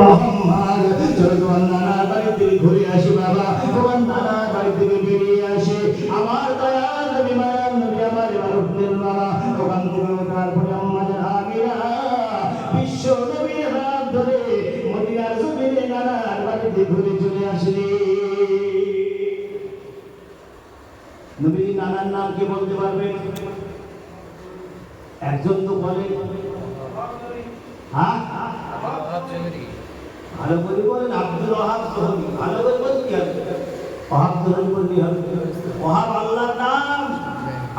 মোহাম্মদ চলো তোমার নানার বাড়ি থেকে ঘুরে আসি বাবা। তোমার নানার বাড়ি থেকে বেরিয়ে আসে আমার দয়াল নবী মায়ার নবী আমার রূপের মামা। ওখান থেকে ওঠার পরে আম্মাজান আমিনা বিশ্ব নবীর হাত ধরে মদিনার জমিনে নানার বাড়িতে ঘুরে চলে আসলে। নবীর নানার নাম কি বলতে পারবেন? একজন তো বলে হ্যাঁ ভালো করে বলেন আব্দুল ওয়াহাব জোহরি। ভালো করে বলতে কি হবে? ওয়াহাব জোহরি বলতে হবে। ওয়াহাব আল্লাহর নাম,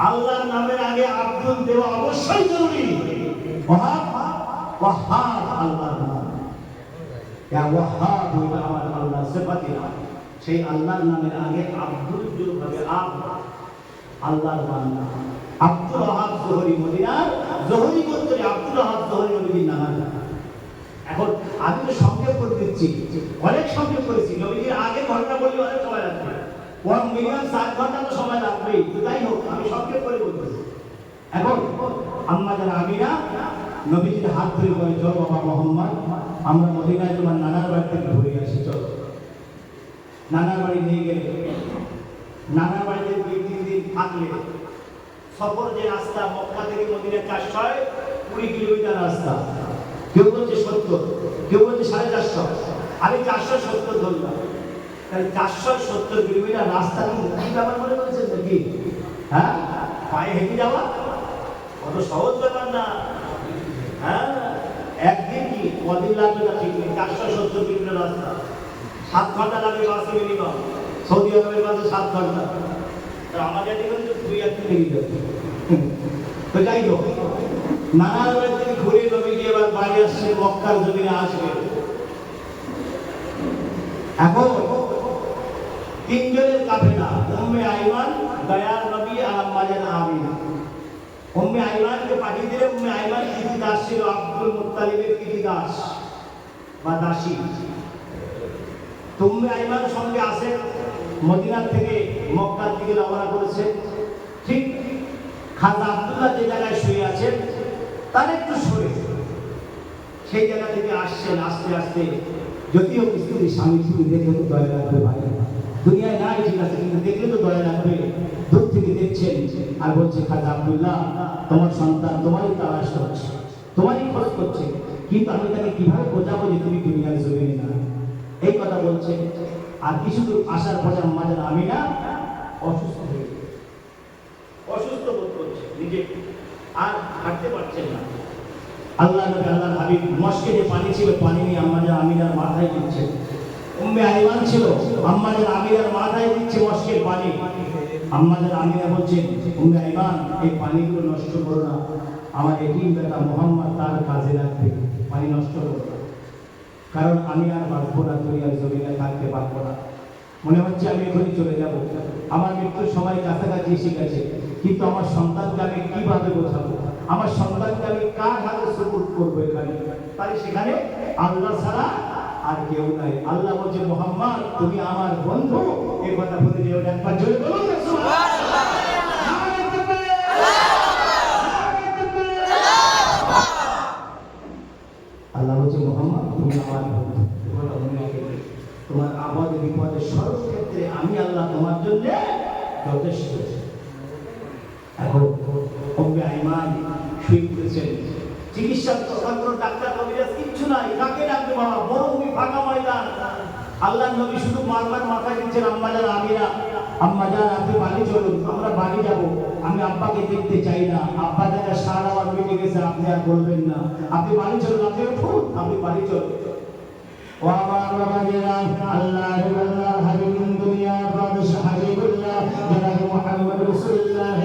আল্লাহর নামের আগে আব্দুল দেওয়া অবশ্যই জরুরি। ওয়াহাব ওয়াহাব আল্লাহর নাম, ইয়া ওয়াহাব হইল আমার আল্লাহ সিফাতি নাম। সেই আল্লাহর নামের আগে আব্দুল যোগ হবে। আল্লাহর বান্দা আব্দুল ওয়াহাব জোহরি মদিনার জোহরি গোত্রে আব্দুল ওয়াহাব জোহরি নবীর নাম। এখন আমি তো সংক্ষেপ করে দিচ্ছি, অনেক সংক্ষেপ করেছি। নবীজির আগে ঘটনা বললে অনেক সময় লাগবে, মিনিমাম 7 ঘন্টা তো সময় লাগবেই। তো যাই হোক আমি সংক্ষেপ করে বলতেছি। এখন আম্মাজান আমিনা নবীজির হাত ধরে বলে চলো বাবা মোহাম্মদ আমরা মদিনায় তোমার নানার বাড়ি থেকে ঘুরে আসি। চলো নানার বাড়ি নিয়ে গেলে নানার বাড়িতে 2-3 দিন থাকলে সফর যে রাস্তা মক্কা থেকে মদিনা 420 কিলোমিটার রাস্তা। কেউ বলছে 70, কেউ বলছে 450, আমি 470 ধরলাম। তাই 470 কিলোমিটার রাস্তা কি ব্যাপার মনে করেছেন নাকি? হ্যাঁ পায়ে হেঁটে যাওয়া কত সহজ ব্যাপার না। হ্যাঁ একদিন কি কদিন লাগবে না ঠিক নেই। 470 কিলোমিটার রাস্তা 7 ঘন্টা লাগে বাসে মিনিমাম। সৌদি আরবের বাসে 7 ঘন্টা। আমাদের এদিকে তো 2-1 দিন লেগে যাবে। তো যাই হোক নানার বাড়ি থেকে ঘুরে নবীজি এবার বাড়ি আসছে, মক্কার জমিনে আসবে। এখন 3 জনের কাফেলা, উম্মে আইমান, দয়াল নবী আর আম্মাজান আমিনা। উম্মে আইমানকে পাঠিয়ে দিলে উম্মে আইমান কৃতি দাস ছিল, আব্দুল মুত্তালিবের কৃতি দাস বা দাসী। উম্মে আইমান সঙ্গে আসে, মদিনা থেকে মক্কার দিকে রওনা করেছে। ঠিক খাজা আব্দুল্লাহ যে জায়গায় শুয়ে আছেন তার একটু সরে সেই জায়গা থেকে আসছেন। আস্তে আস্তে যদিও স্ত্রী স্বামী স্ত্রী দেখলে তো দয়া লাগবে ভাই, দুনিয়ায় নাই ঠিক আছে, কিন্তু দেখলে তো দয়া লাগবে। দূর থেকে দেখছেন আর বলছে খাজা আব্দুল্লাহ তোমার সন্তান তোমারই তালাশ করছে, তোমারই খোঁজ করছে, কিন্তু আমি তাকে কিভাবে বোঝাবো যে তুমি দুনিয়ার জমিনে না। এই কথা বলছে। আর কিছু দূর আসার পরে আম্মাজান আমিনা অসুস্থ হয়ে গেছে, অসুস্থ বোধ করছে, নিজে আর হাঁটতে পারছেন না। আল্লাহ নবী আল্লাহর হাবিব মশকে যে পানি ছিল পানি নিয়ে আম্মাজান আমিনার মাথায় দিচ্ছে। উম্মে আইমান ছিল, আম্মাজান আমিনার মাথায় দিচ্ছে মশকের পানি। আম্মাজান আমিনা বলছেন উম্মে আইমান এই পানিগুলো নষ্ট করো না, আমার এতিম বেটা মুহাম্মদ তার কাজে লাগবে, পানি নষ্ট করো না, কারণ আমি আর বাঁচবো না, দুনিয়ার জমিনে থাকতে পারবো না। মনে হচ্ছে আমি এখনই চলে যাব, আমার মৃত্যুর সময় কাছাকাছি এসে গেছে, কিন্তু আমার সন্তানকে আমি কিভাবে বোঝাবো, আমার সন্তানকে আমি কার হাতে সুপুর্দ করবো? এখানে তাই সেখানে আল্লাহ ছাড়া আর কেউ নাই। আল্লাহ বলছে মুহাম্মদ তুমি আমার বন্ধু, এই কথা বলে যেও। একবার জোরে বলুন না সুবহানাল্লাহ। আল্লাহ বলছে মুহাম্মদ তুমি আমার বন্ধু, তোমার আপদে বিপদে সর্বক্ষেত্রে আমি আল্লাহ তোমার জন্য যথেষ্ট। এখন উম্মে আইমান শুয়ে পড়েছেন, চিকিৎসা তন্ত্র ডাক্তার কবিরাজ কিচ্ছু নাই, কাকে ডাকবে বাবা? মরুভূমি ফাঁকা ময়দান। আল্লাহর নবী শুধু মারবার মাথায় দিচ্ছেন আম্মাজান আমিনা, আম্মাজান আপনি বাড়ি চলুন, আমরা বাড়ি যাব, আমি আব্বাকে দেখতে চাই না, আব্বা দেখা সারা আমার মিটে গেছে, আপনি আর বলবেন না, আপনি বাড়ি চলুন, আপনি উঠুন, আপনি বাড়ি চলুন। ও আমার বাবাজিরা, আল্লাহর হাবিব দুনিয়ার বাদশা হাবিবুল্লাহ জনাব মুহাম্মদ রাসূলুল্লাহ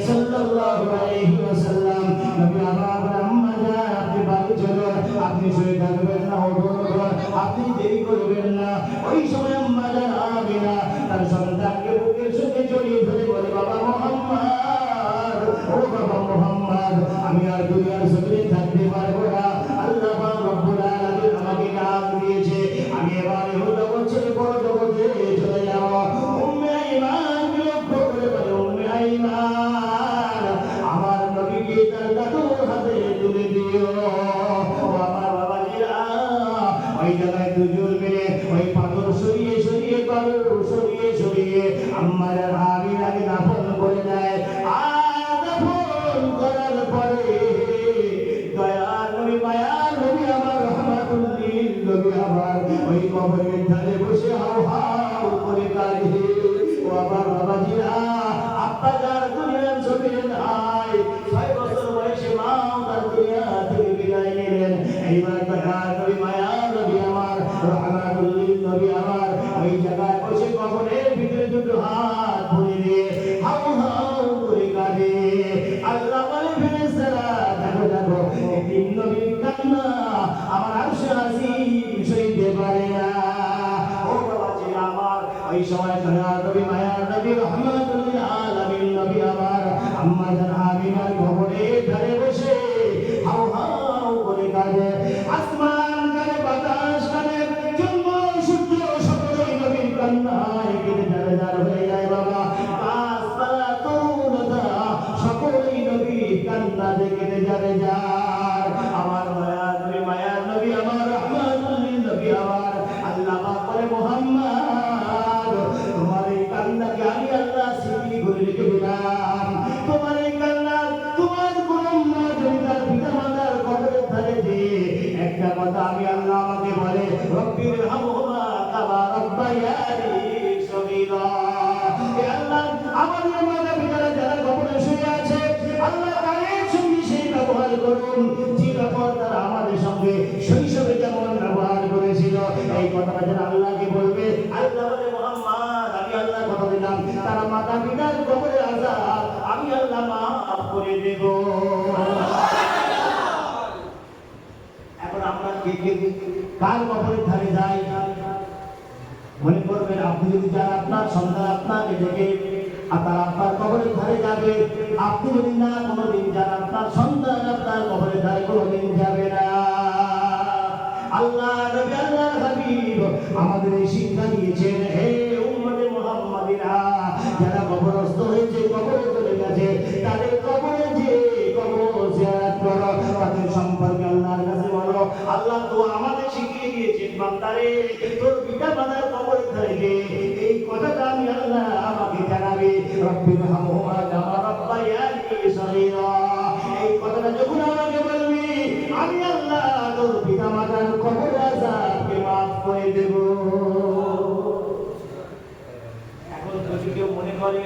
সাল্লাল্লাহু আলাইহি ওয়াসাল্লাম নবী আমার আম্মাজান আপনি বাড়ি চলুন, আপনি শুয়ে থাকবেন না, আপনি দেরি করবেন না। ওই সময় আম্মাজান আমিনা তার সন্তানকে বুকের সাথে জড়িয়ে ধরে বলে বাবা মুহাম্মদ, ও বাবা মুহাম্মদ আমি আর দুনিয়ার জমিনে থাকতে পারবো না, আল্লাহ পাক রব্বুল আলামিন আমাকে ডাক দিয়েছে, আমি এবারে হলো বছর বড় জগতে চলে যাব। উম্মে আইমান লক্ষ্য করে বলে উম্মে আইমান আমার নবীকে তার দাদুর হাতে তুলে দিও। ও আমার বাবাজিরা, ওই জায়গায় দুজন মিলে ওই পাথর সরিয়ে সরিয়ে পাথর সরিয়ে সরিয়ে আম্মার আমির আগে দাফন করে দেয়। আর দাফন করার পরে দয়ার নবী মায়ার নবী আমার রহমাতুল লিল নবী আমার ওই কবরের ধারে বসে হাও হাও করে কাঁদে। ও আমার বাবাজিরা, আব্বা যার দুনিয়ার জমিনে নাই, 6 বছর বয়সে মাও তার দুনিয়া থেকে বিদায় নিলেন। এইবার দয়ার নবী মায়ার নবী আমার রহমাতুল লিল নবী আমার ওই জায়গায় বসে কবরের ভিতরে দুটো হাত ভরে দিয়ে হাও হাও করে কাঁদে। আল্লাহ বলে ফেরেশতারা, দেখো দেখো এই তিন নবীর কান্না আমার আরশে আজিম সইতে পারে না। ও বাবাজি আমার, ওই সময় দয়ার নবী মায়ার নবী রহমাতুল লিল আলামিন নবী আমার আম্মা জান আমিনার কবরের ধারে বসে হাও হাও করে কাঁদে। আসমান কানে, বাতাস কানে, চন্দ্র সূর্য সকলেই নবীর কান্নায় কেঁদে জারজার হয়ে যায়। বাবা গাছপালা তরুলতা সকলেই নবীর কান্নাতে কেঁদে জারজার। আমার মায়ার নবী মায়ার নবী আমার রহমাতুল লিল নবী আমার আল্লাহ পাক বলে, মুহাম্মদ তোমার এই কান্নাকে আমি আল্লাহ স্মৃতি করে রেখে দিলাম। তোমার এই কান্না তোমার কোন তার পিতা মাতার কবরের ধারে দিয়ে একটা কথা আমি আল্লাহ আমাকে বলে, রব্বির হামহুমা কামা রাব্বায়ানি সগীরা। হে আল্লাহ, আমাদের মাতা পিতারা যারা কবরে শুয়ে আছে, আল্লাহ তাদের সঙ্গে সেই ব্যবহার করুন যে ব্যবহার তারা আমাদের সঙ্গে শৈশবে যেমন ব্যবহার করেছিল। এই কথাটা যারা আল্লাহকে বলবে, আল্লাহ বলে, মুহাম্মদ আমি আল্লাহ কথা দিলাম তারা মাতা পিতার কবরের আযাব আমি আল্লাহ মাফ করে দেব। এখন আমরা কে কে কার কবরের ধারে যাই মনে করবেন? আপনি যদি যান, আপনার সন্তান আপনাকে দেখে আপনার আব্বার কবরের ধারে যাবে। আপনি যদি না কোনোদিন যান, আপনার সন্তান আপনার কবরের ধারে কোনোদিন যাবে না। আল্লাহ নবী আল্লাহ হাবিব আমাদের এই শিক্ষা দিয়েছেন, হে উম্মতে মুহাম্মাদিরা, যারা কবরস্থ হয়েছে, কবরে চলে গেছে, তাদের কবরে যে কবর জিয়ারত করো, তাদের সম্পর্কে আল্লাহর কাছে বলো, আল্লাহ তো আমাদের শিখিয়ে দিয়েছেন, বান্দারে তোর পিতা মাতার কবরের ধারে যে এই কথাটা আমি আল্লাহ আমাকে জানাবে, রব্বির হামহুমা কামা রাব্বায়ানি সগীরা। এই কথাটা যখন আমাকে বলবি, আমি আল্লাহ তোর পিতা মাতার কবরের আযাবকে মাফ করে দেব। এখন যদি কেউ মনে করে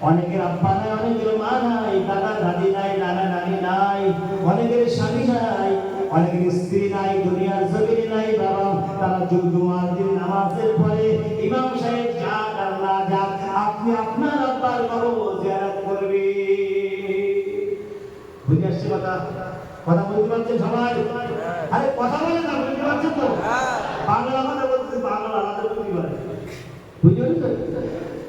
অনেকের আব্বা নাই, অনেকের মা নাই, দাদা দাদি নাই, নানা নানি নাই, অনেকের স্বামী নাই, অনেকের স্ত্রী নাই, দুনিয়ার জমিনে নাই, বাবা তারা জুমার দিন নামাজের পরে ইমাম সাহেব যাক আর না যাক, আপনি আপনার আব্বার কবর জিয়ারত করবেন। বুঝে আসছে কথা? কথা বলতে পারছেন সবাই? আরে কথা বলে না, বুঝতে পারছেন তো? বাংলা কথা বলতে, বাংলা আলাদা বুঝতে পারে, বুঝলেন তো?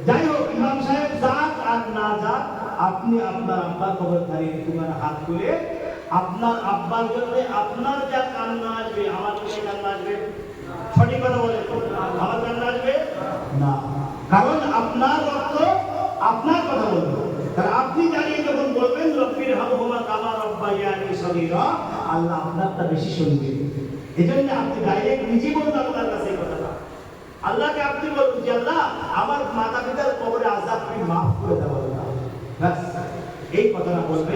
যাই হোক, ইমাম সাহেব যাক আর না যাক, আপনি আপনার আব্বার কবর ধারে তোমার হাত তুলে আপনার আব্বার জন্য আপনার যা কান্না আসবে, আমার কাছে কান্না আসবে? সঠিক কথা বলে, আমার কান্না আসবে না, কারণ আপনার রক্ত আপনার কথা বলবে। তাহলে আপনি জানিয়ে যখন বলবেন রব্বির হামহুমা কামা রাব্বায়ানি সগীরা, আল্লাহ আপনারটা বেশি শুনবে। এজন্য আপনি ডাইরেক্ট নিজে বলুন আল্লাহর কাছে এই কথাটা। আল্লাহকে আপনি বলুন যে আল্লাহ আমার মাতা পিতার কবরে আযাব আপনি মাফ করে দাও আল্লাহ। বাস এই কথাটা বলবে,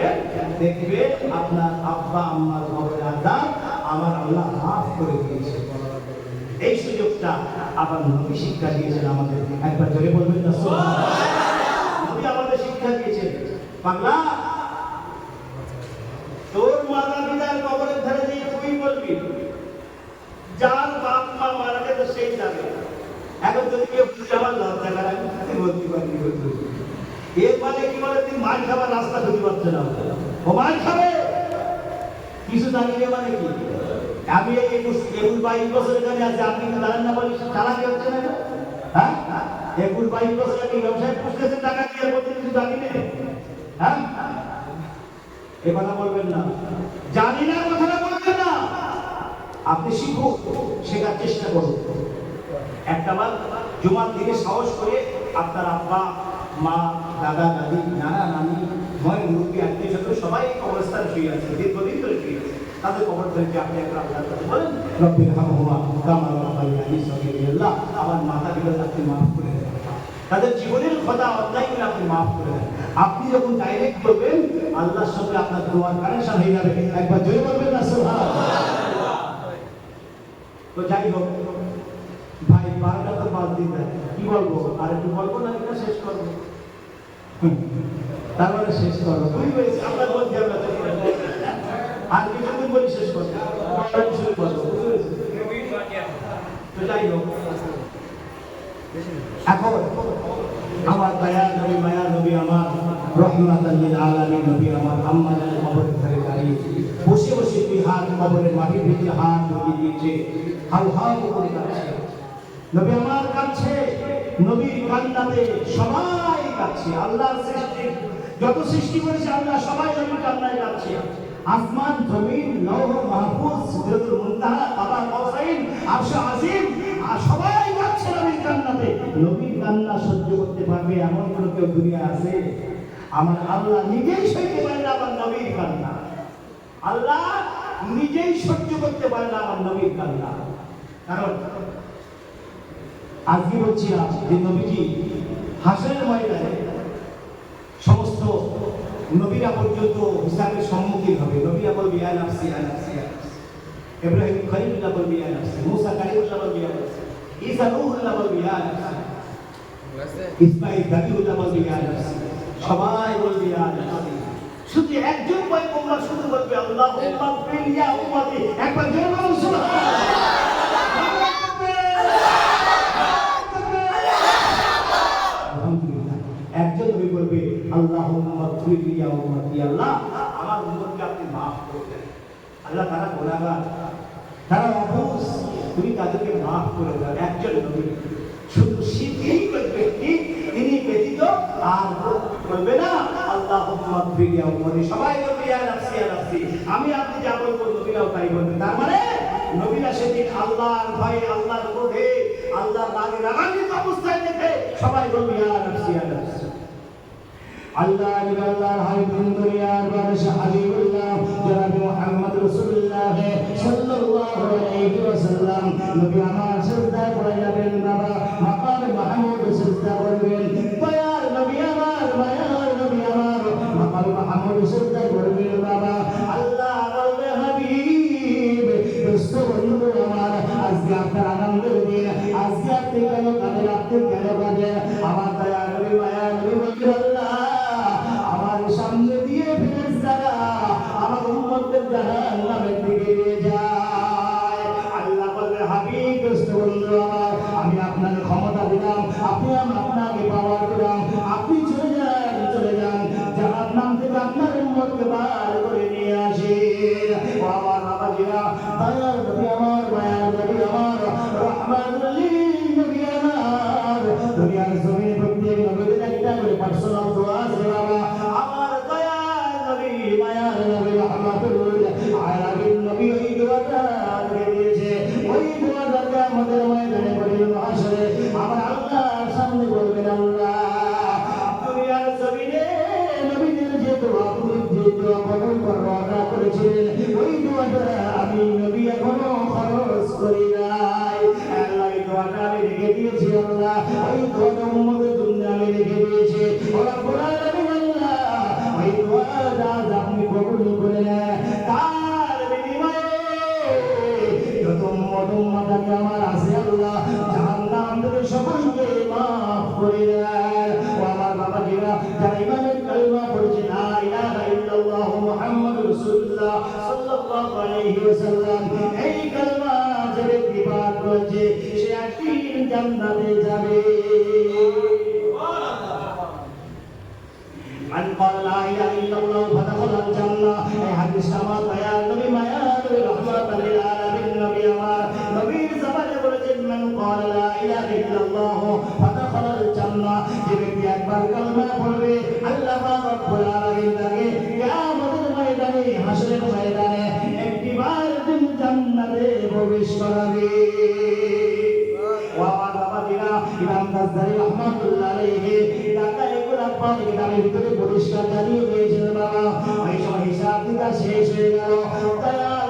দেখবে আপনার আব্বা আম্মার কবরে আযাব আমার আল্লাহ মাফ করে দিয়েছে। এই সুযোগটা আবার নবী শিক্ষা দিয়েছেন আমাদের। একবার জোরে বলবেন না সুবহানাল্লাহ। নবী আমাদের শিক্ষা দিয়েছেন, পাগলা তোর মাতা পিতার কবরের ধারে গিয়ে তুই বলবি, যার বাপ মা মারা গেছে সেই যাবে। এখন যদি কেউ বুঝে আমার লজ্জা করে, আমি বলতে পারি এর মানে কি বলে, তুই মার খাবার রাস্তা খুঁজে পাচ্ছে না, ও মার খাবে কিছু জানিয়ে মানে কি? আমি এই 21-22 বছর এখানে আছি, আপনি কি জানেন না বলি চালাকি হচ্ছে না? হ্যাঁ, 21-22 বছর আগে ব্যবসায় পুষতেছে টাকা দিয়ে, বলতে কিছু জানি না। হ্যাঁ, এ কথা বলবেন না, জানি না কথাটা বলবেন না। আপনি শিখুন, শেখার চেষ্টা করুন। একটা বার জুমার দিনে সাহস করে আপনার আব্বা মা, দাদা দাদি, নানা নানি, ময় মুরব্বী, আত্মীয় স্বজন সবাই কবরস্থানে শুয়ে আছে, দীর্ঘদিন ধরে শুয়ে আছে। তাদের কবরদেরকে আপনি একটা আল্লাহর কাছে বলেন রব্বির হামহুমা কামা রাব্বায়ানি সগীরা, আমার মাতা পিতাকে আপনি মাফ করে দেন, তাদের জীবনের খোদা অন্যায়গুলো আপনি মাফ করে দেন। আপনি যখন ডাইরেক্ট করবেন আল্লাহর সঙ্গে আপনার দোয়ার কানেকশন হয়ে যাবে। একবার জোরে বলবেন না সুবহানাল্লাহ। তো যাই হোক ভাই, 12টা তো বাদ দিন, কি বলবো আর একটু বলবো না, এটা শেষ করবো, তারপরে শেষ করবো। বুঝতে পেরেছি আপনার মধ্যে আমরা আর কিছুদিন বলি শেষ করবো, শুরু করবো। তো যাই হোক, এখন আমার দয়া নবী, মায়া নবী, আমার রহমাতাল লিল আলামিন নবী, আমার আম্মা জানের কবরের ধারে দাঁড়িয়ে বসে বসে দুই হাত কবরের মাটির ভিতরে হাত ঢুকিয়ে দিয়েছে, হাউ হাউ করে কাঁদছে। নবী আমার কাঁদছে, নবীর কান্নাতে সবাই কাঁদছে। আল্লাহর সৃষ্টি যত সৃষ্টি করেছে আল্লাহ সবাই নবীর কান্নায় কাঁদছে। আসমান, জমিন, লৌহ মাহফুজ, সিদরাতুল মুনতাহা, কাবা কাউসাইন, আরশ আজিম, আর সবাই কাঁদছে নবীর কান্নাতে। নবীর কান্না সহ্য করতে পারবে এমন কোন কেউ দুনিয়া আছে? আমার আল্লাহ নিজেই সহ্য পারে না আমার নবীর কান্না। আল্লাহ নিজেই সহ্য করতে পারে না আমার নবীর কান্না। কারণ আজকে বলছিলাম যে নবীজি হাসরের ময়দানে সমস্ত নবীরা পর্যন্ত হিসাবের সম্মুখীন হবে। নবীরা বলবে ইয়া নাফসি ইয়া নাফসি ইয়া নাফসি, ইব্রাহিম খলিলুল্লাহ বলবে ইয়া নাফসি, মুসা কালিমুল্লাহ বলবে ইয়া নাফসি, ঈসা রূহুল্লাহ বলবে ইয়া নাফসি, ইসমাঈল যাবিউল্লাহ বলবে ইয়া নাফসি, সবাই বলবে ইয়া নাফসি। শুধু একজন পয়গম্বর শুধু বলবে আল্লাহুম্মা ফিল ইয়া উম্মতি। একবার জোরে বলুন সুবহানাল্লাহ। একজন নবী বলবে আল্লাহুম্মা ফিল ইয়া উম্মতি, আল্লাহ আমার উম্মতকে আপনি maaf করে দেন। আল্লাহ তারা গুনাহগার, তারা অবুঝ, তুমি তাদেরকে maaf করে দাও। একজন নবী শুধু সেই ব্যক্তি, তিনি ব্যতীত আর বলবে না আল্লাহুম্মা ফিল ইয়া উম্মতি। সবাই বলবে ইয়া নাফসি ইয়া নাফসি। আমি আপনি যা বলবো নবীরাও তাই বলবে। তার মানে নবীরা সেদিন আল্লাহর ভয়ে, আল্লাহর ক্রোধে, আল্লাহর রাগে রাগান্বিত অবস্থায় দেখে সবাই বলবে ইয়া নাফসি ইয়া নাফসি। আল্লাহ আল্লাহর হাবিব দুনিয়ার বাদশা হাবিবুল্লাহ জনাব মুহাম্মদ রাসূলুল্লাহ সাল্লাল্লাহু আলাইহি ওয়াসাল্লাম নবী আমার সিজদা করে যাবেন, বাবা মাকাম মাহমুদ সিজদা করবেন। দয়ার নবী আমার, মায়ার নবী আমার মাকাম মাহমুদ সিজদা করবেন। বাবা আল্লাহ বলবে হাবিব দোস্ত বন্ধু আমার, আজকে আপনার আনন্দের দিন, আজকে আপনি কেন কাঁদেন, আপনি কেন কাঁদেন? আমার দয়ার নবী, মায়ার নবী বলবেন আল্লাহ আমার সামনে দিয়ে ফেরেশতারা আমার উম্মতদের জাহান্নামের দিকে নিয়ে যায়। আল্লাহ বলবে হাবিব দোস্ত বন্ধু আমার, আমি আপনাকে ক্ষমতা দিলাম, আপনি আপনাকে পাওয়ার দিলাম, আপনি চলে যান, চলে যান, জাহান্নাম থেকে আপনার উম্মতকে বার করে নিয়ে আসেন। ও আমার বাবাজিরা, দয়ার নবী আমার, মায়ার নবী আমার, রহমাতুল লিল নবী আমার, দুনিয়ার জমিনে প্রত্যেক নবীদের একটা করে পার্সোনাল দোয়া আছে। বাবা আমার দয়ার নবী, মায়ার নবী, রহমাতুল আলামিন নবী ওই দোয়াটা দিয়ে দিয়েছে। ওই দোয়াটাকে আমাদের ময়দানে পড়িল আসলে আমার আল্লাহর সামনে বলবেন আল্লাহ দুনিয়ার জমিনে নবীদের যে দোয়া, যে দোয়া কবুল করার করেছিলেন, ওই দোয়াটা আমি নবী এখনো খরচ করি নাই। আল্লাহ এই দোয়াটা আমি রেখে দিয়েছি। আল্লাহ ওই দোয়াটা উম্মতের জন্য আমি রেখে দিয়েছি। ওরা কোরআন আল্লাহ ওই দোয়াটা আপনি কবুল করে নেন, তার বিনিময়ে যত উম্মত আমার আছে আল্লাহ জাহান্নাম থেকে সকলকে মাফ করে দেন। ও আমার বাবাজিরা, যারা ইমানের কালিমা পড়ছে লা ইলাহা ইল্লাল্লাহ মুহাম্মাদুর রাসূলুল্লাহ সাল্লাল্লাহু আলাইহি ওয়াসাল্লাম, এই কালিমা যে ব্যক্তি পাঠ করেছে সে একদিন জান্নাতে যাবে। মান ক্বালা লা ইলাহা ইল্লাল্লাহ ফাদাখালাল জান্নাহ। এই হাদিস আমার দয়ার নবী, মায়ার নবী, রাহমাতাল লিল আলামিন নবী আমার নবীর জবানে বলেছেন মান ক্বালা লা ইলাহা ইল্লাল্লাহ ফাদাখালাল জান্নাহ। যে ব্যক্তি একবার কালিমা পড়বে আল্লাহ পাক রব্বুল আলামিন তাকে কিয়ামতের ময়দানে, হাসরের ময়দানে একবার দিন জান্নাতে প্রবেশ করাবে। ও আমার বাবাজিরা, ইমাম গাজ্জালী রাহমাতুল্লাহ আলাইহি ঢাকায় কোরআন পাক কিতাবের ভিতরে পরিষ্কার জানিয়ে দিয়েছেন বাবা, ওই সময় হিসাব নিকাশ শেষ হয়ে গেল। দয়ার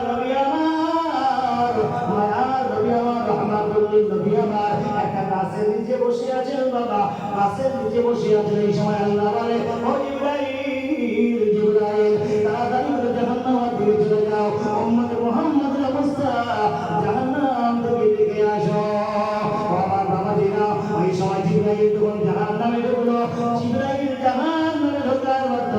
বসে আছেন বাবা, গাছের নিচে বসে আছেন। এই সময় আল্লাহ বলে, ও জিবরাইল, জিবরাইল তাড়াতাড়ি করে জাহান্নাম থেকে চলে যাও, উম্মতে মুহাম্মাদের অবস্থা জাহান্নাম থেকে দেখে আসো। আমার বাবাজিরা, ওই সময় জিবরাইল যখন জাহান্নামে ঢুকলো, জিবরাইল জাহান্নামে ঢোকার মাত্র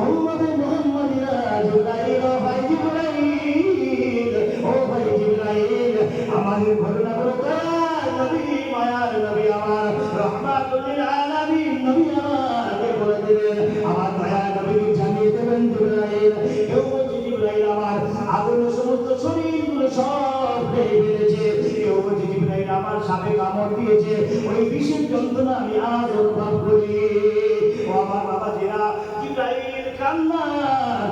উম্মতে মুহাম্মাদিরা জিবরাইল, ও ভাই জিবরাইল, ও ভাই জিবরাইল, আমাদের ঘটনাগুলো দয়ার নবী, মায়ার নবী, আমার রহমাতুল লিল আলামিন নবী আমাকে বলে দিবেন, আমার দয়ার নবীকে জানিয়ে দেবেন। জিবরাইল, কেউ বলছে জিবরাইল আমার আগুনের সমস্ত শরীরগুলো সব ভেঙে ফেলেছে, কেউ বলছে জিবরাইল আমার সাপে কামড় দিয়েছে, ওই বিষের যন্ত্রণা আমি আজ অনুভব করি। ও আমার বাবাজিরা, জিবরাইল কান্না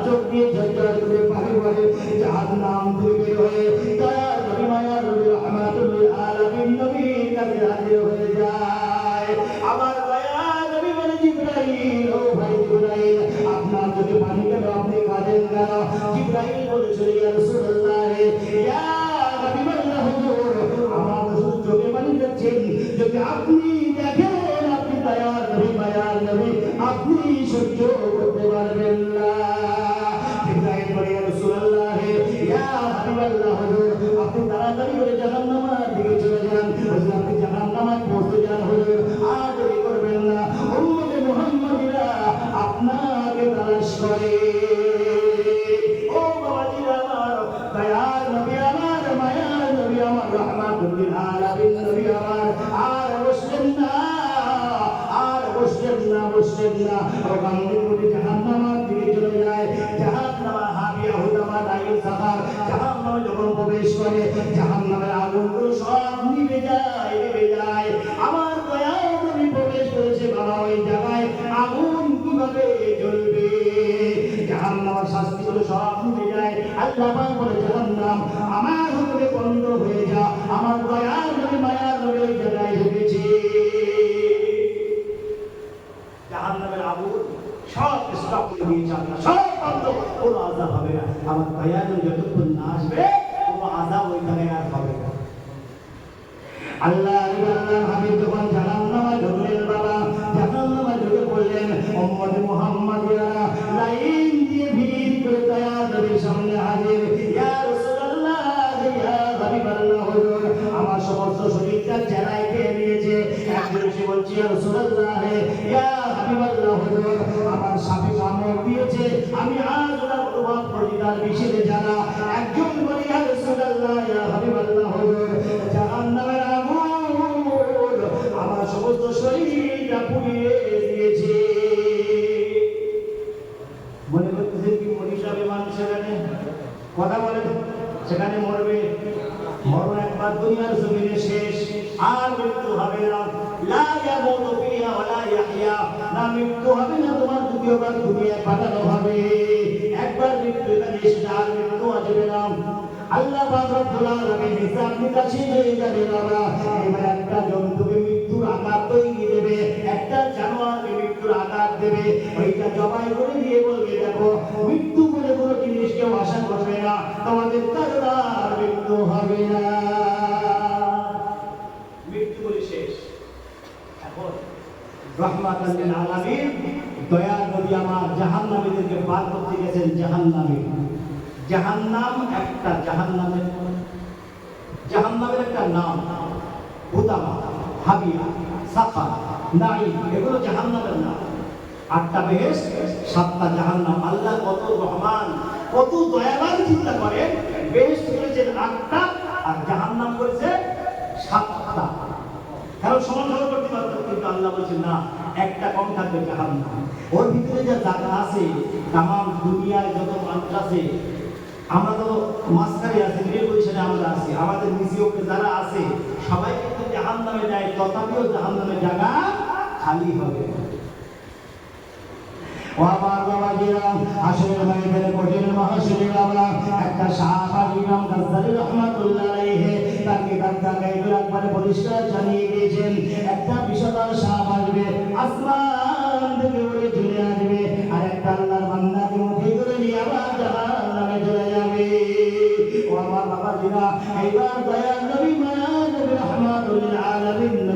চোখ দিয়ে ঝরঝর করে পানি পড়ে জাহান্নাম থেকে বের হয়ে দয়ার নবী, মায়ার নবী, রহমাতুল লিল আলামিন নবীর কাছে হাজির হয়ে যায়। আমার দয়ার নবী বলে, জিবরাইল, ও ভাই জিবরাইল, আপনার চোখে পানি কেন, আপনি কাঁদেন কেন? জিবরাইল বলেছিল, ইয়া রাসূলুল্লাহ, ইয়া হাবিবাল্লাহ, হুজুর, আমার শুধু চোখে পানি যাচ্ছেন, যদি আপনি দেখেন, আপনি দয়ার নবী, মায়ার নবী, আপনি সহ্য করতে পারবেন না। জিবরাইল বলে, ইয়া রাসূলুল্লাহ, ইয়া হাবিবাল্লাহ, হুজুর, আপনি তাড়াতাড়ি করে জাহান্নামের দিকে চলে যান, আপনি জাহান্নামে পৌঁছে যান হুজুর, আর দেরি করবেন না, উম্মতে মুহাম্মাদিরা আপনাকে তালাশ করে। ও বাবাজিরা আমার, দয়ার নবী আমার, মায়ার নবী আমার, রহমাতুল লিল আলামিন নবী আমার, আর বসলেন না, আর বসলেন না, বসলেন না, ওখান থেকে জাহান্নামের দিকে চলে যায়। জাহান্নামা হাবিয়া হুদামা দায়ুল সাফার, জাহান্নামে যখন প্রবেশ করে, জাহান্নামের আগুনগুলো সব নিভে যায়, নিভে যায়। আমার দয়ার নবী প্রবেশ করেছে বাবা, ওই জায়গায় আগুন কিভাবে জ্বলবে? জাহান্নামের শাস্তিগুলো সব নিভে যায়। আল্লাহ পাক বলে, জাহান্নাম আমার হুকুমে বন্ধ হয়ে যা। আমার দয়ার নবী, মায়ার নবী ওই জায়গায় ঢুকেছে। জাহান্নামের আগুন সব স্টপ করে দিয়েছে আল্লাহ, সব বন্ধ, কোনো আযাব হবে না। আমার দয়ার নবী যতক্ষণ না আসবে, কোনো আযাব ওই জায়গায় আর হবে না। আল্লাহ হাবিব যখন জাহান্নামে ঢুকলেন বাবা, জাহান্নামে ঢুকে পড়লেন, উম্মতে মুহাম্মাদিরা লাইন দিয়ে ভিড় করে দয়ার নবীর সামনে হাজির। ইয়া রাসূলুল্লাহ, ইয়া হাবিবাল্লাহ, হুজুর, আমার সমস্ত শরীরটা চেরাই খেয়ে নিয়েছে। একজন এসে বলছে, ইয়া রাসূলুল্লাহ, ইয়া হাবিবাল্লাহ, হুজুর, আমার সাপে কামড় দিয়েছে, আমি আজ ওটা অনুভব করি, তার বিষয়ে জানা। একজন বলে, ইয়া রাসূলুল্লাহ, ইয়া হাবিবাল্লাহ, হুজুর, জাহান্নামের আগুন আমার সমস্ত শরীরটা পুড়িয়ে দিয়েছে। মনে করতেছেন কি মনীষা বিমান সেখানে কথা বলে, সেখানে মরবে, মরণ একবার দুনিয়ার জমিনে শেষ, আর মৃত্যু হবে না। লা ইয়ামুতু ফিহা ওয়ালা ইয়াহইয়া, না মৃত্যু হবে না তোমার দ্বিতীয়বার দুনিয়ায় পাঠানো হবে। একবার মৃত্যু এখানে এসে আর মৃত্যু আসবে না। আল্লাহ পাক রব্বুল আলামিন হিসাব নিকাশ হয়ে যাবে বাবা। এবার একটা জন্তুকে মৃত্যুর আঘাত তৈরি দেবে, একটা জানোয়ারকে মৃত্যুর আঘাত দেবে, ওইটা জবাই করে দিয়ে বলবে, দেখো মৃত্যু বলে কোনো জিনিস কেউ আশা করবে না, তোমাদের কারোর আর মৃত্যু হবে না, মৃত্যু বলে শেষ। এখন রহমাতুল লিল আলামিন দয়ার নবী আমার জাহান্নামীদেরকে পার করতে গেছেন। জাহান্নামী, জাহান্নাম একটা, জাহান্নামের একটা নাম, হুদামা, হাবিয়া, সাফা, নাঈম, এগুলো জাহান্নামের নাম। 8টা বেহেশত, 7টা জাহান্নাম। আল্লাহ কত রহমান, কত দয়াবান, চিন্তা করেন, বেহেশত করেছেন 8টা আর জাহান্নাম করেছে 7টা। কারণ সমান করতে পারত, কিন্তু আল্লাহ বলছেন না, একটা কম থাকবে জাহান্নাম। ওর ভিতরে যে জায়গা আছে, তামাম দুনিয়ায় যত মানুষ আছে, আমরা তো মাঝখানে আছি, মিডিল পজিশনে আমরা আছি, আমাদের নিচে উপরে যারা আছে সবাই কিন্তু জাহান্নামে যায়, তথাপিও জাহান্নামের জায়গা খালি হবে। ও আমার বাবাজিরা, আসরের মাইদানে কঠিন মহাশূন্যে বাবা একটা সাহাবী ইমাম গাজ্জালী রাহমাতুল্লাহ আলাইহি তার কিতাব গায়বুল আকবরে পরিষ্কার জানিয়ে দিয়েছেন, একটা বিষয় সাহাবা আসবে, আসমা